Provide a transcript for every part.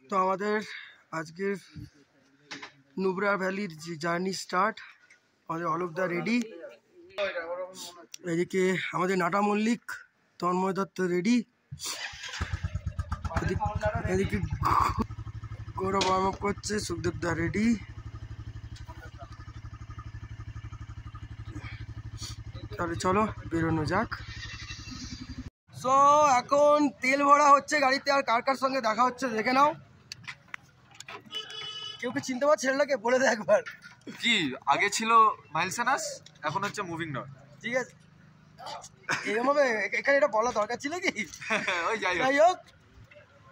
তো আমাদের আজকের নুব্রা ভ্যালির যে জার্নি স্টার্ট। আমাদের অলোকদা রেডি, এদিকে আমাদের নাটা মল্লিক তন্ময় দত্ত রেডি, এদিকে গৌরব ওয়ার্ম আপ করছে, সুখদেবদা রেডি। তাহলে চলো বেরোনো যাক। সো এখন তেল ভরা হচ্ছে গাড়িতে, আর কার কার সঙ্গে দেখা হচ্ছে দেখে নাও। কেউ কি চিনতে পারছে ছেলেটাকে? বলে দে একবার। কি আগে ছিল মাইলসানাস, এখন হচ্ছে মুভিং নট। ঠিক আছে, এরকম হবে এখানে, এটা বলা দরকার ছিল কি? ওই যাই হোক,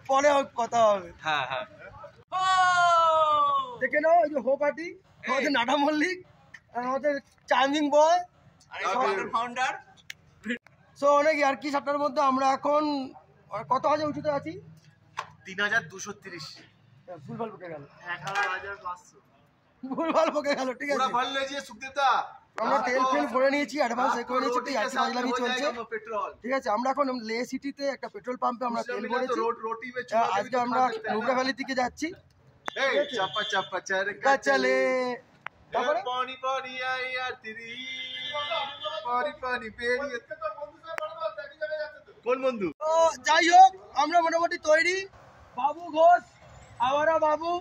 পরে হোক, কথা হবে। হ্যাঁ হ্যাঁ, দেখে নাও, এই যে হো পার্টি, আমাদের নাটা মল্লিক, আমাদের চার্মিং বয়, ফাউন্ডার। সো অনেক আর কি সাতটার মধ্যে আমরা এখন কত হাজার উঁচুতে আছি? 3230। ভুলভাল বকে গেল, 11500 ভুলভাল বকে গেল। ঠিক আছে, আমরা তেল ফেল ভরে নিয়েছি, অ্যাডভান্স করে নিয়েছি, তো আর কি চলছে। ঠিক আছে, আমরা এখন লে সিটিতে একটা পেট্রোল পাম্পে আমরা তেল ভরেছি। আজকে আমরা নুব্রা ভ্যালির দিকে যাচ্ছি। চাপা চাপা চলে পানি পানি আর তিরি পানি পানি পেরিয়ে। কোন বন্ধু? তো যাই হোক, আমরা মোটামুটি তৈরি। বাবু ঘোষ, আওয়ারা বাবু,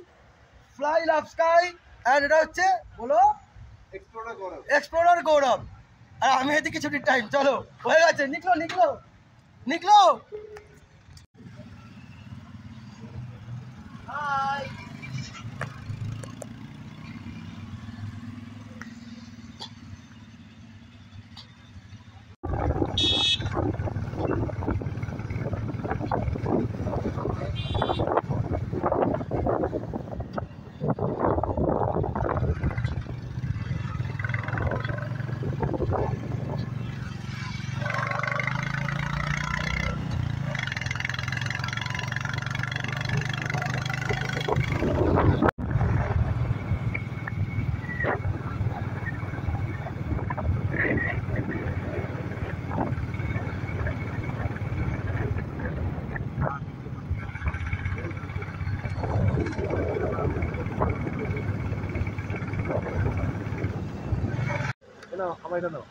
ফ্লাই লাভ স্কাই, এন্ড এটা হচ্ছে বলো এক্সপ্লোরার গৌরব, আর আমি এদিকে ছুটির টাইম। চলো, হয়ে গেছে, নিকলো নিকলো নিকলো। হাই,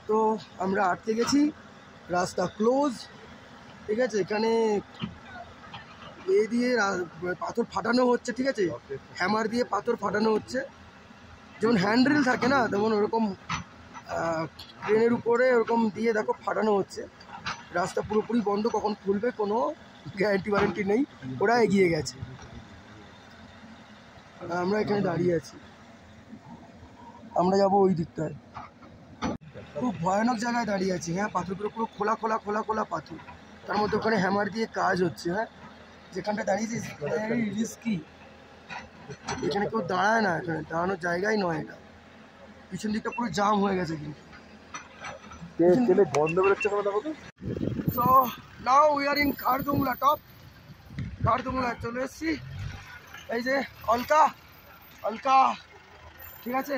তো আমরা আটকে গেছি, রাস্তা ক্লোজ। ঠিক আছে, এখানে এ দিয়ে পাথর ফাটানো হচ্ছে। ঠিক আছে, হ্যামার দিয়ে পাথর ফাটানো হচ্ছে, যেমন হ্যান্ড্রিল থাকে না, তেমন ওরকম ট্রেনের উপরে ওরকম দিয়ে দেখো ফাটানো হচ্ছে। রাস্তা পুরোপুরি বন্ধ, কখন খুলবে কোনো গ্যারান্টি ওয়ারেন্টি নেই। ওরা এগিয়ে গেছে, আমরা এখানে দাঁড়িয়ে আছি। আমরা যাবো ওই দিকটায়, খুব ভয়ানক জায়গায় দাঁড়িয়ে আছি। হ্যাঁ, পাথরগুলো পুরো খোলা খোলা খোলা খোলা পাথর, তার মধ্যে ওখানে হ্যামার দিয়ে কাজ হচ্ছে। হ্যাঁ, যেখানটা দাঁড়িয়েছি রিস্কি, এখানে কেউ দাঁড়ায় না, এখানে দাঁড়ানোর জায়গাই নয় এটা। পিছন দিকটা পুরো জাম হয়ে গেছে কিন্তু বন্ধ বেরোচ্ছে। So now we are in Khardungla top. Khardungla চলে এসেছি, এই যে অলকা অলকা। ঠিক আছে,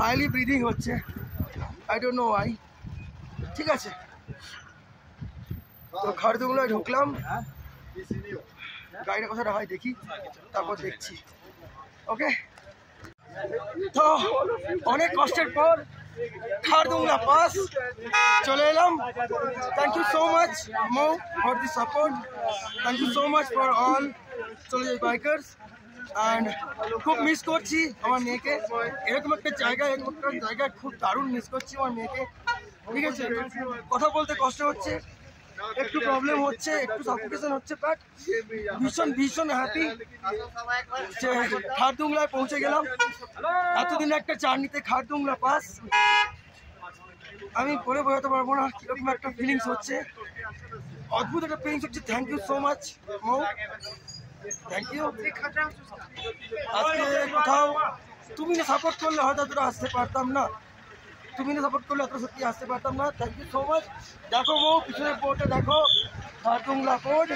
হাইলি ব্রিদিং হচ্ছে, আই ডোন্ট নো ওয়াই। ঠিক আছে, তো খারদুংলায় ঢুকলাম। গাড়িটা কোথাটা হয় দেখি, তারপর দেখছি। ওকে, তো অনেক কষ্টের পর খারদুংলা পাস চলে এলাম। Thank you so much Mo for the support, thank you so much for all চলে যাই বাইকার্স। অ্যান্ড খুব মিস করছি আমার মেয়েকে, এরকম একটা জায়গায় খুব দারুণ মিস করছি আমার মেয়েকে। ঠিক আছে, কথা বলতে কষ্ট হচ্ছে, একটু প্রবলেম হচ্ছে, একটু সাফোকেশন হচ্ছে, বাট ভীষণ ভীষণ হ্যাপি যে খারদুংলায় পৌঁছে গেলাম। এতদিন একটা জার্নিতে খারদুংলা পাস, আমি বলে বোঝাতে পারবো না কিরকম একটা ফিলিংস হচ্ছে, অদ্ভুত একটা ফিলিংস হচ্ছে। Thank you so much Mo, thank you. আজকে কোথাও তুমি না সাপোর্ট করলে হয়তো এতটা আসতে পারতাম না, তুমি না সাপোর্ট করলে এত সত্যি আসতে পারতাম না। Thank you so much. দেখো মো, পিছনের বোর্ডে দেখো খারদুংলা কোড,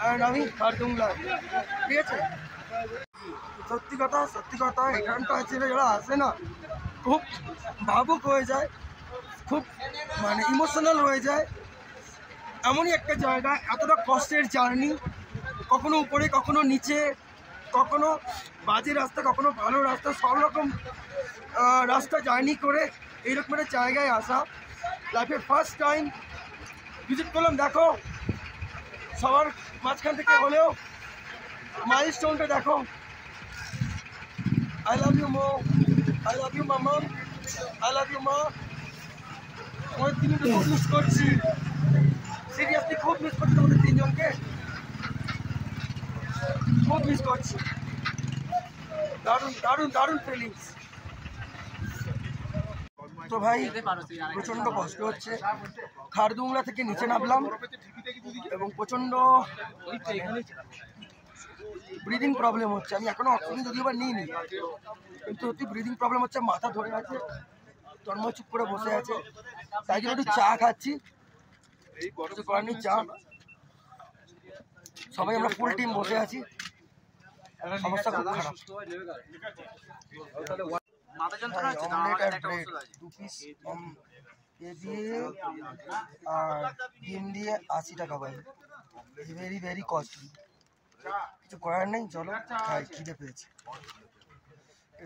অ্যান্ড আমি খারদুংলা। ঠিক আছে, সত্যি কথা এখানটা আছে, যারা আসে না খুব ভাবুক হয়ে যায়, খুব মানে ইমোশনাল হয়ে যায়। এমনই একটা জায়গা, এতটা কষ্টের জার্নি, কখনো উপরে কখনো নিচে, কখনো বাজে রাস্তা কখনো ভালো রাস্তা, সব রকম রাস্তা জার্নি করে এইরকম একটা জায়গায় আসা লাইফে ফার্স্ট টাইম ভিজিট করলাম। দেখো সবার মাঝখান থেকে হলেও মাইলস্টোনটা দেখো। I love you Mo, I love you mama, I love you ma. তোমাদের তিনজনকে খুব মিস করছি, সিরিয়াসলি খুব মিস করছি তোমাদের তিনজনকে, খুব মিস করছি। দারুণ দারুণ দারুণ ফিলিংস। তো ভাই প্রচণ্ড কষ্ট হচ্ছে, খারদুংলা থেকে নিচে নামলাম এবং প্রচণ্ড ব্রিদিং প্রবলেম হচ্ছে। আমি এখনো অক্সিজেন যদিও বা নিইনি, কিন্তু সত্যি ব্রিদিং প্রবলেম হচ্ছে, মাথা ধরে আছে, তন্ময় চুপ করে বসে আছে। তাই জন্য একটু চা খাচ্ছি, কিছু করার নেই, চা। সবাই আমরা ফুল টিম বসে আছি, সমস্যা খুব খারাপ। অমলেট আর ব্রেড 2 পিস এ দিয়ে আর ডিম দিয়ে 80 টাকা ভাই, ভেরি ভেরি কস্টলি। কিছু করার নেই, চলো খাই, খিদে পেয়েছে।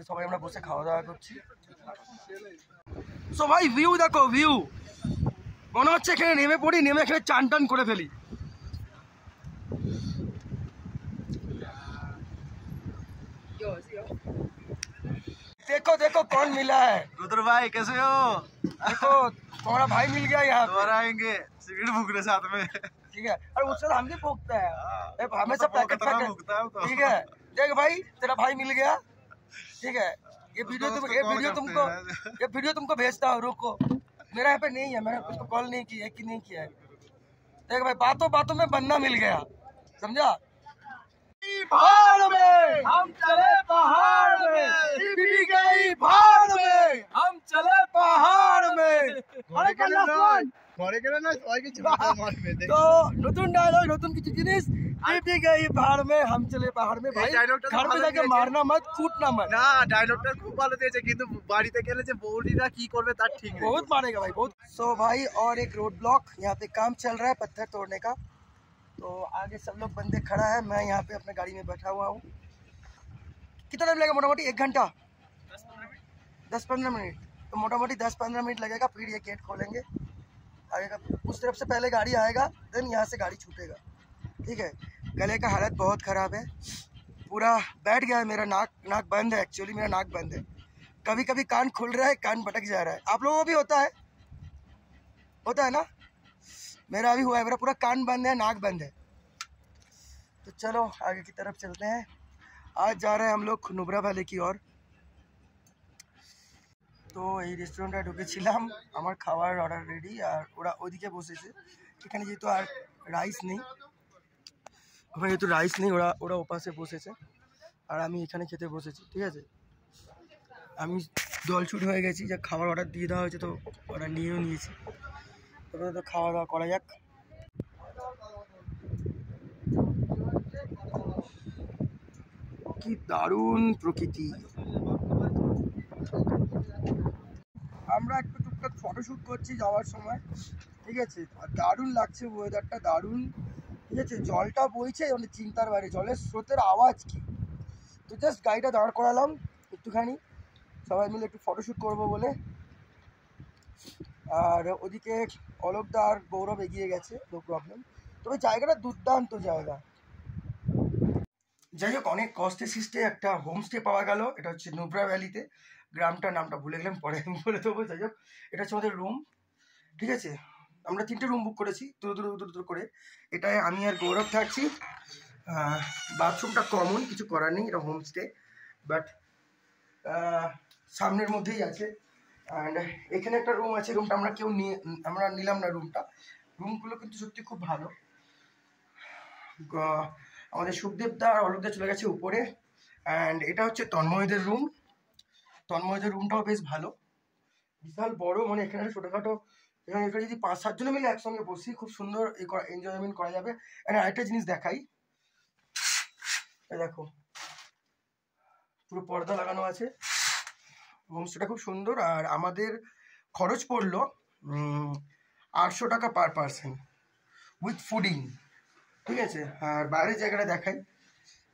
সবাই আমরা বসে খাওয়া দাওয়া করছি। সো ভাই ভিউ দেখো, ভিউ মনে হচ্ছে এখানে নেমে পড়ি, নেমে এখানে চান টান করে ফেলি। देखो देखो कौन मिला है। रुद्र भाई कैसे हो? देखो तुम्हारा भाई मिल गया यहाँ पे। दोबारा आएंगे सिगरेट फूक रहे साथ में। ठीक है, और उससे हम भी फूकते हैं, हमें सब पैकेट फूकता है तो। ठीक है, देख भाई तेरा भाई मिल गया। ठीक है, ये वीडियो तुमको भेजता हूँ, रुको। मेरा यहाँ पे नहीं है, मैंने उसको कॉल नहीं किया कि नहीं किया है। देख भाई बातों बातों में बंदा मिल गया, समझा। पहाड़ में हम चले, पहाड़ में गई, पहाड़ में हम चले, पहाड़ में। तो नतून डायलॉग, नतून की जिनिस गई पहाड़ में, हम चले पहाड़ में। भाई घर पे जाके मारना मत, कूटना मत না, ডায়লগটা খুব ভালো দিয়েছে, কিন্তু বাড়িতে গেলে যে বৌদিরা কি করবে তার ঠিক নেই। बहुत मारेगा भाई बहुत। सो भाई और एक रोड ब्लॉक, यहाँ पे काम चल रहा है पत्थर तोड़ने का। तो आगे सब लोग बंदे खड़ा है, मैं यहाँ पे अपने गाड़ी में बैठा हुआ हूँ। कितना टाइम लगेगा? मोटा मोटी 1 घंटा, 10-15 मिनट। तो मोटा मोटी 10-15 मिनट लगेगा, फिर ये गेट खोलेंगे आगे का। उस तरफ से पहले गाड़ी आएगा, देन यहाँ से गाड़ी छूटेगा। ठीक है, गले का हालत बहुत ख़राब है, पूरा बैठ गया है मेरा, नाक बंद है। एक्चुअली मेरा नाक बंद है, कभी कभी कान खुल रहा है, कान भटक जा रहा है। आप लोगों को भी होता है ना? मेरा अभी हुआ है, मेरा पूरा कान बंद है, नाक बंद है। तो चलो आगे की तरफ चलते हैं। आज जा रहे हैं हम लोग नुब्रा वैली की ओर। তো এই রেস্টুরেন্টে ঢুকেছিলাম, আমার খাবার অর্ডার রেডি, আর ওরা ওইদিকে বসেছে। এখানে যেহেতু আর রাইস নেই, ওরা ওপাশে বসেছে আর আমি এখানে খেতে বসেছি। ঠিক আছে, আমি জলছুট হয়ে গেছি, যে খাবার অর্ডার দিয়ে দেওয়া হয়েছে, তো অর্ডার নিয়েও নিয়েছি। তবে তো খাওয়া দাওয়া করা যাক। কি দারুণ প্রকৃতি। আমরা একটু টুকটাক ফটোশ্যুট করছি যাওয়ার সময়। ঠিক আছে, আর দারুণ লাগছে ওয়েদারটা, দারুণ। ঠিক আছে, জলটা বইছে, মানে চিন্তার বাইরে, জলের স্রোতের আওয়াজ কি। তো জাস্ট গাড়িটা দাঁড় করালাম একটুখানি, সবাই মিলে একটু ফটোশ্যুট করবো বলে। আর ওদিকে অলোকদা আর গৌরব এগিয়ে গেছে, নো প্রবলেম। তবে জায়গাটা দুর্দান্ত জায়গা। যাই হোক, অনেক কষ্টে সৃষ্টে একটা হোমস্টে পাওয়া গেল। এটা হচ্ছে নুব্রা ভ্যালিতে, গ্রামটার নামটা ভুলে গেলাম, পরে আমি বলে দেবো। যাই হোক, এটা হচ্ছে আমাদের রুম। ঠিক আছে, আমরা 3টে রুম বুক করেছি দূর করে। এটায় আমি আর গৌরব থাকছি। বাথরুমটা কমন, কিছু করার নেই, এটা হোমস্টে, বাট সামনের মধ্যেই আছে। অ্যান্ড এখানে একটা রুম আছে, রুমটা আমরা নিলাম না। রুমগুলো কিন্তু সত্যি খুব ভালো। আমাদের সুখদেবদা আর অলোকদা চলে গেছে উপরে। অ্যান্ড এটা হচ্ছে তন্ময়দের রুম। তন্ময়দের রুমটাও বেশ ভালো, বিশাল বড়, মানে এখানে ছোটোখাটো, এখানে যদি 5-7 জন মিলে একসঙ্গে বসি, খুব সুন্দর এনজয়মেন্ট করা যাবে। অ্যান্ড আরেকটা জিনিস দেখাই, দেখো পুরো পর্দা লাগানো আছে, হোমস্টেটা খুব সুন্দর। আর আমাদের খরচ পড়লো 800 টাকা পার পারসন উইথ ফুডিং। ঠিক আছে। আর বাইরের জায়গাটা দেখাই,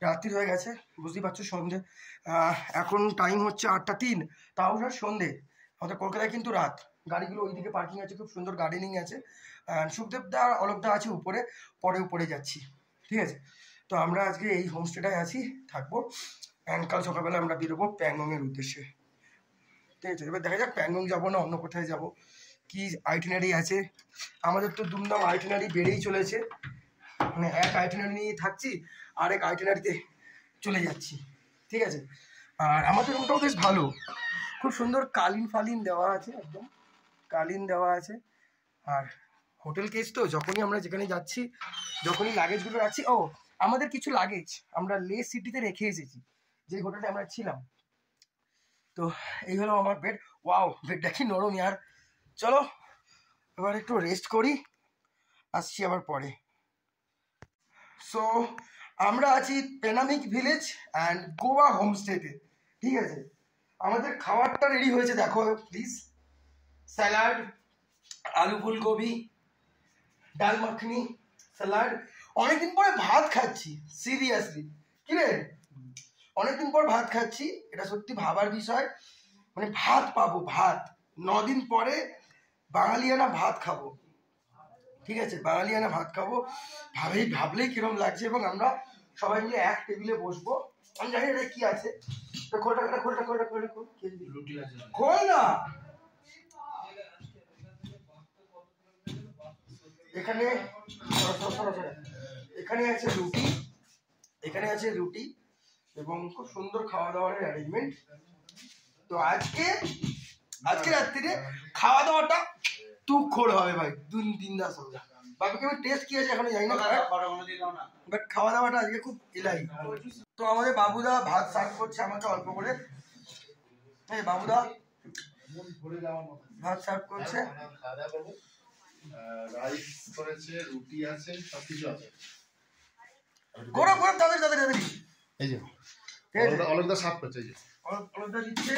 রাত্রি হয়ে গেছে, বুঝতেই পারছো সন্ধে। এখন টাইম হচ্ছে 8:03, তাও না সন্ধে। আমাদের কলকাতায় কিন্তু রাত। গাড়িগুলো ওইদিকে পার্কিং আছে, খুব সুন্দর গার্ডেনিং আছে। সুখদেবদা আর অলোকদা আছে উপরে, উপরে যাচ্ছি। ঠিক আছে, তো আমরা আজকে এই হোমস্টেটায় আছি, থাকবো। অ্যান্ড কাল সকালবেলা আমরা বেরোবো প্যাংগংয়ের উদ্দেশ্যে। ঠিক আছে, এবার দেখা যাক প্যাংগং যাবো না অন্য কোথায় যাবো, কি আইটিনারি আছে। আমাদের তো দুমদাম আইটিনারি বেড়েই চলেছে, মানে এক আইটিনারি নিয়ে থাকছি আর এক আইটিনারিতে চলে যাচ্ছি। ঠিক আছে, আর আমাদের রুমটাও বেশ ভালো, খুব সুন্দর কালিন ফালিন দেওয়া আছে, একদম কালিন দেওয়া আছে। আর হোটেল কেস তো, যখনই আমরা যেখানে যাচ্ছি, যখনই লাগেজগুলো রাখছি, আমাদের কিছু লাগেজ আমরা লে সিটিতে রেখে এসেছি, যে হোটেলে আমরা ছিলাম। তো এই হলো আমার বেড। ওয়াও, বেডটা কি নরম ইয়ার। চলো এবার একটু রেস্ট করি, আসছি আবার পরে। সো আমরা আছি পেনামিক ভিলেজ অ্যান্ড গোয়া হোমস্টেতে। ঠিক আছে, আমাদের খাবারটা রেডি হয়েছে, দেখো প্লিজ। স্যালাড, আলু ফুলকপি, ডাল মাখনি, স্যালাড। অনেকদিন পরে ভাত খাচ্ছি, সিরিয়াসলি। কি রে, অনেকদিন পর ভাত খাচ্ছি, এটা সত্যি ভাবার বিষয়। মানে ভাত পাবো, ভাত 9 দিন পরে বাঙালিয়ানা ভাত খাবো। ঠিক আছে, বাঙালিয়ানা ভাত খাবো, ভাবলেই কিরম লাগছে। এবং আমরা সবাই মিলে এক টেবিলে বসবো। আমি জানি এটা কি আছে, খোল না। এখানে আছে রুটি, এখানে আছে রুটি এবং খুব সুন্দর খাওয়া দাওয়ার অ্যারেঞ্জমেন্ট। তো আজকে রাত্রিরে খাওয়া দাওয়াটা তুখোড় হবে ভাই, দিন দাস হবে। বাকি আমি টেস্ট কি আছে এখনো জানি না, বাট খাওয়া দাওয়াটা আজকে খুব ইলাই। তো আমাদের বাবুদা ভাত সার্ভ করছে আমাকে অল্প করে। হ্যাঁ বাবুদা ভাত সার্ভ করছে, রাইস করেছে, রুটি আছে, সবকিছু আছে। গরম তাড়াতাড়ি। এই যে অলোকদা সার্ভ করছে, এই যে অলোকদা দিচ্ছে,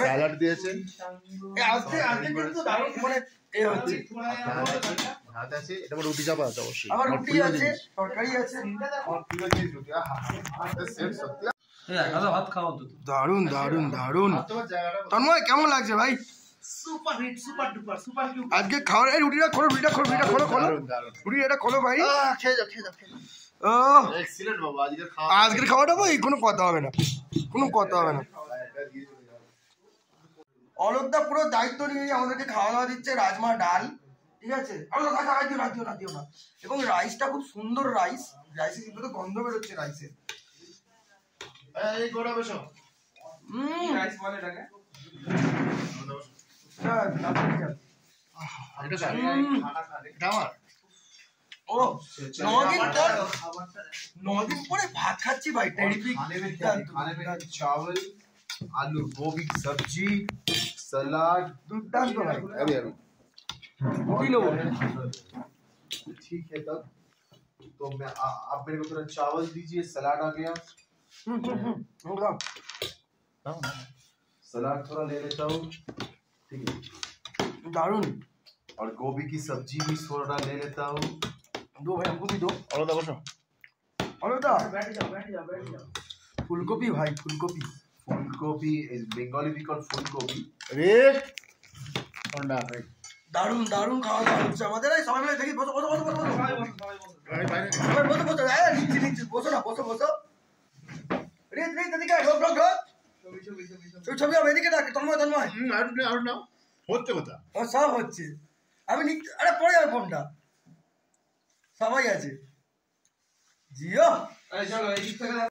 স্যালাড দিয়েছে। আজকে কিন্তু দারুণ, মানে এ হচ্ছে ভাত আছে, এটা রুটি চাপা আছে অবশ্যই, আবার রুটি আছে, তরকারি আছে। ভাত খাওয়া তো দারুণ। তন্ময় কেমন লাগছে ভাই? Super hit, super duper, super cue. আজকে খাওয়ার, এই রুটিটা খোলো রুটি এটা খোলো ভাই। খেয়ে যাও। এক্সিলেন্ট বাবা, আজকের খাওয়াটা ভাই কোনো কথা হবে না। অলোকদা পুরো দায়িত্ব নিয়ে আমাদেরকে খাওয়া দাওয়া দিচ্ছে, রাজমা ডাল। ঠিক আছে, দিও না। এবং রাইসটা খুব সুন্দর রাইস, রাইসে কিন্তু তো গন্ধ বেরোচ্ছে রাইসের। এই গোড়া বসো। রাইস বলে এটাকে। এটা আমার। ও 9 দিন পরে ভাত খাচ্ছি ভাই, টেরিফিক। चावल, आलू गोभी की सब्जी, सलाद, दुर्दांत भाई। अभी किलो ठीक है तब तो मैं आप मेरे को थोड़ा चावल दीजिए, सलाद आ गया। सलाद थोड़ा ले लेता हूँ, ठीक है। दारुण। और गोभी की सब्जी भी थोड़ा ले लेता हूँ। दो भाई, हमको भी दो। अलौदा बसो। अलौदा बैठ जाओ। फूलगोभी भाई, फूलगोभी is Bengali we call ফুলকপি। अरे ठंडा भाई, দারুণ খাওয়া দাওয়া হচ্ছে আমাদের। এই সবাই মিলে দেখি, বসো। নিচে বসো না, বসো। রিত এদিকে ঢোক। ছবি হবে, এদিকে ডাক। তন্ময় আর না হচ্ছে কথা, সব হচ্ছে। আমি আরে পড়ে যাবে ফোনটা, সবাই আছে। জিও চলো এই দিক থেকে